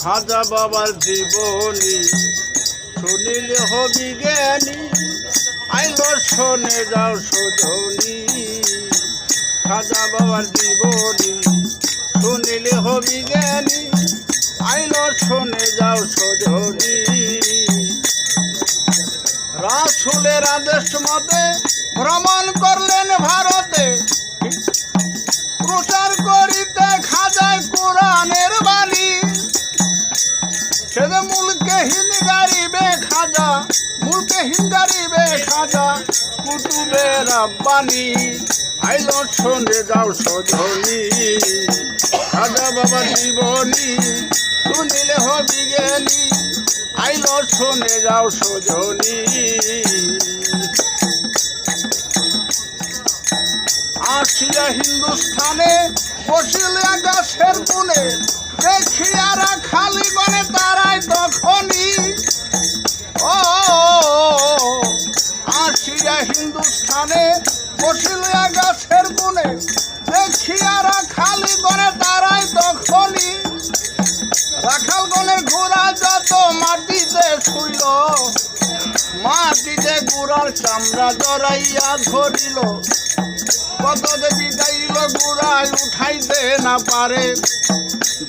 খাজা বাবার জীবনী শুনিলে হবি জ্ঞানী, আইলো শোনে যাও সজনী। খাজা বাবার জীবনী শুনিলে হবি জ্ঞানী, আইলো শোনে যাও সজনী। রাসূলের আদেশ মতে ভ্রমণ করলেন ভারতে, প্রচার করিতে খাজায় কোরআনের বাণী। সেদে মুলকেহীন গারিবে খাজা, মুলকেহীন গারিবে খাজা, কুতুবে রাব্বানি। আইলো শোনে যাও সজনী। খাজা বাবার জীবনী শুনিলে হবি জ্ঞানী, আইলো শোনে যাও সজনী। আসিয়া হিন্দুস্থানে বসিলে গাছের কোণে, দেখিয়ারা খালি গনে তারাই তখনই। ও আসিয়া হিন্দুস্থানে বসিলে গাছের কোণে, দেখিয়ারা খালি গনে তারাই তখনই। রাখাল গনের ঘোড়া যত মাটিতে শুইল, মাটিতে গুড়ার চামড়া জড়াইয়া ধরিল। কত যে বিদাইল গুড়ায় উঠাইতে না পারে,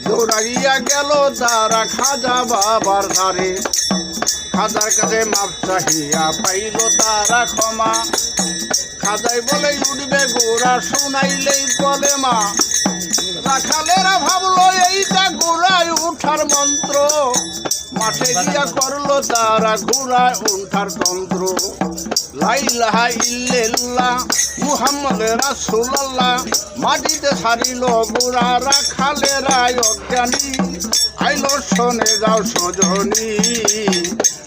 দৌড়াইয়া গেল তারা খাজা বাবার ধারে। খাজার কাছে মাপ চাহিয়া পাইল তারা ক্ষমা, খাজাই বলে উঠবে গোড়া শুনাইলেই বলে মা। রাখালেরা ভাবলো এইটা গোড়ায় উঠার মন্ত্র, মাঠে গিয়া করলো তারা গোড়ায় উঠার তন্ত্র। লা ইলাহা ইল্লাল্লাহ মুহাম্মদ রাসূলুল্লাহ, মাটিতে ছাড়িল গোড়া রাখালেরা অজ্ঞানী। আইলো শোনে যাও সজনী।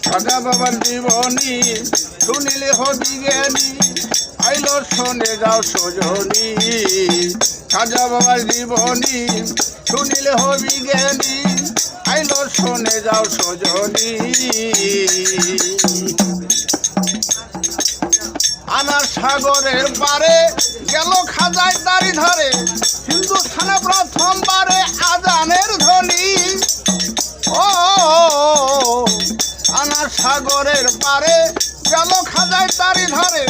খাজা বাবার জীবনী শুনিলে হবি জ্ঞানী, আইলো শোনে যাও সজনী। খাজা বাবার জীবনী শুনিলে হবি জ্ঞানী, আইলো শোনে যাও সজনী। আনার সাগরের পারে গেল খাজায় দাড়ি ধরে, হিন্দুস্থানে প্রথমবারে আজানের ধ্বনি। ও আনার সাগরের পারে গেল খাজায় দাড়ি ধরে,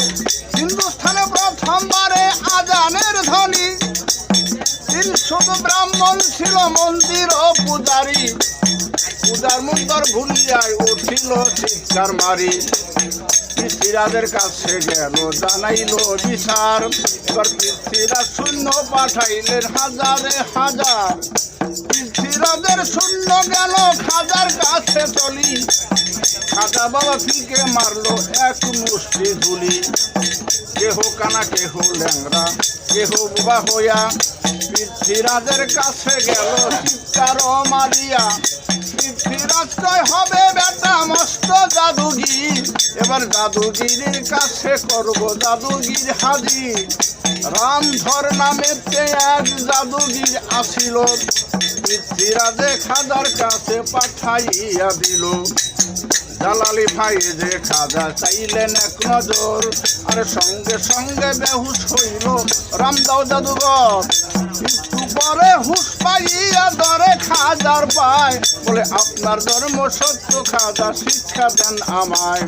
হিন্দুস্থানে প্রথমবারে আজানের ধ্বনি। 300 ব্রাহ্মণ ছিল মন্দির ও পূজারী, পূজার মুন্দর ভুলিয়ায় উঠিল চিৎকার মারি। পৃথ্বীরাজের কাছে গেল জানাইল বিচার, এবার পৃথ্বীরাজ সৈন্য পাঠাইলেন হাজারে হাজার। পৃথ্বীরাজের সৈন্য গেল খাজার কাছে চলি, খাজা বাবা ফিকে মারলো এক মুষ্টি ধুলি। কেহ কানা কেহ ল্যাংরা কেহ বোবা হইয়া, পৃথ্বীরাজের কাছে গেল চিৎকার মারিয়া। পৃথ্বীরাজ কয় হবে বেটা মস্ত জাদুগির, এবার জাদুগিরির কাছে করব জাদুগির হাজির। রামধর নামেতে এক জাদুগির আসিল, পৃথ্বীরাজে খাজার কাছে পাঠাইয়া দিল। জালালি ভাই যে খাজা চাইলেন এক নজর, আর সঙ্গে সঙ্গে বেহুশ হইল রামদাও জাদুঘর। একটু পরে হুশ পাইয়া ধরে খাজার পায়, বলে আপনার ধর্ম সত্য খাজা শিক্ষা দেন আমায়।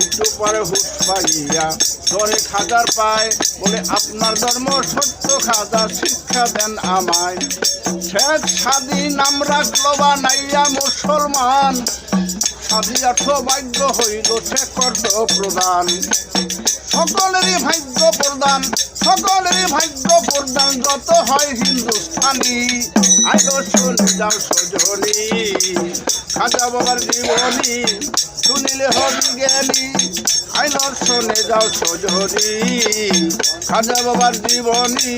একটু পরে হুশ পাইয়া ধরে খাজার পায়, বলে আপনার ধর্ম সত্য খাজা শিক্ষা দেন আমায়। শেখ সাদি নাম রাখলো বানাইয়া মুসলমান, সাদি অর্থ ভাগ্য হইল সে কর্ত প্রদান। সকলেরই ভাগ্য প্রদান, সকলেরই ভাগ্য প্রদান, যত হয় হিন্দুস্থানি। আইলো শোনে যাও সজনী। খাজা বাবার জীবনী শুনিলে হবি জ্ঞানী, আইলো শোনে যাও সজনী। খাজা বাবার জীবনী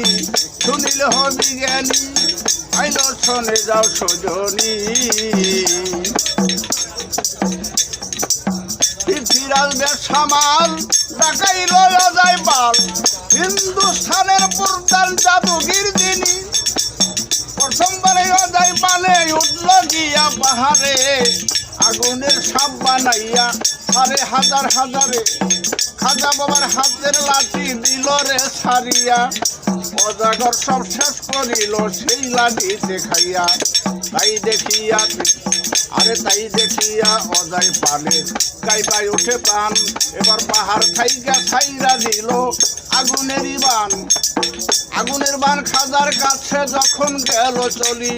শুনিলে হবি জ্ঞানী, আইলো শোনে যাও সজনী। পৃথ্বীরাজ বেসামাল ডাকাইল অজয় পাল, হিন্দুস্থানের প্রধান জাদুগির যিনি। প্রথমবারে অজয় পালে উঠল গিয়া পাহাড়ে, আগুনের সাপ বানাইয়া সারে হাজার হাজারে। খাজা বাবার হাতের লাঠি দিল রে ছাড়িয়া, অজাগর সব শেষ করিল সেই লাঠিতে খাইয়া। তাই দেখিয়া অজয় পানের গাইবাই উঠে পান। এবার পাহাড় খাইগা ছাইরা দিল আগুনেরই বান। আগুনের বান খাজার কাছে যখন গেল চলি,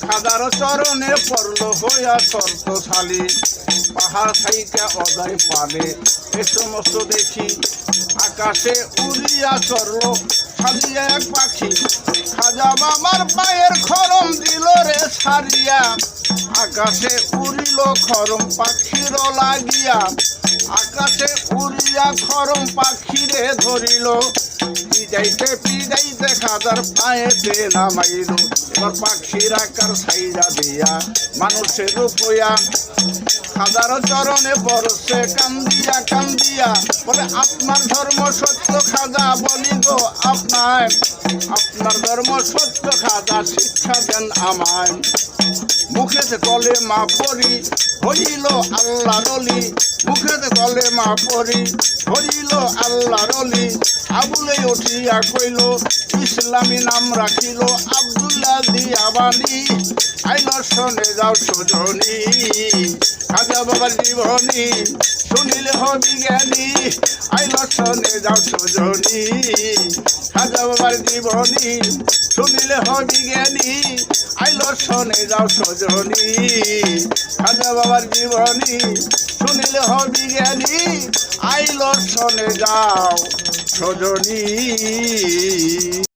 খাজার চরণে পড়ল হইয়া শর্তশালী। পাহাড় খাইকা অজয় পানে এ সমস্ত দেখি, আকাশে উড়িয়া চড়ল সাজিয়া এক পাখি। খাজা বাবার পায়ের খরম দিল রে ছাড়িয়া, আকাশে উড়িল খরম পাখির লাগিয়া। আকাশে উড়িয়া খরম পাখিরে ধরিল, পিড়াইতে খাজার পায়েতে নামাইল। এবার পাখির আকার ছাইরা দিয়া মানুষের রূপয়া, খাজার চরণে পড়ছে কান্দিয়া। বলে আপনার ধর্ম সত্য খাজা, বলি গো আপনার ধর্ম সত্য খাজা, শিক্ষা দেন আমায়। মুখেতে কলেমা পড়ি হইল আল্লাহর ওলি, মুখেতে কলেমা পড়ি হইল আল্লাহর ওলি। আবুলে উঠিয়া কইল ইসলামী নাম রাখিল আব্দুল্লাহ দিয়াবানি। আইল শোনে যাও সুজনী, খাজা বাবার জীবনী শুনিলে হবি জ্ঞানী। আইল শোনে যাও সুজনী, খাজা বাবার জীবনী শুনিলে হবি জ্ঞানী। আইল শোনে যাও সুজনী, খাজা বাবার জীবনী শুনিলে হবি জ্ঞানী। আইল শোনে যাও সুজনী।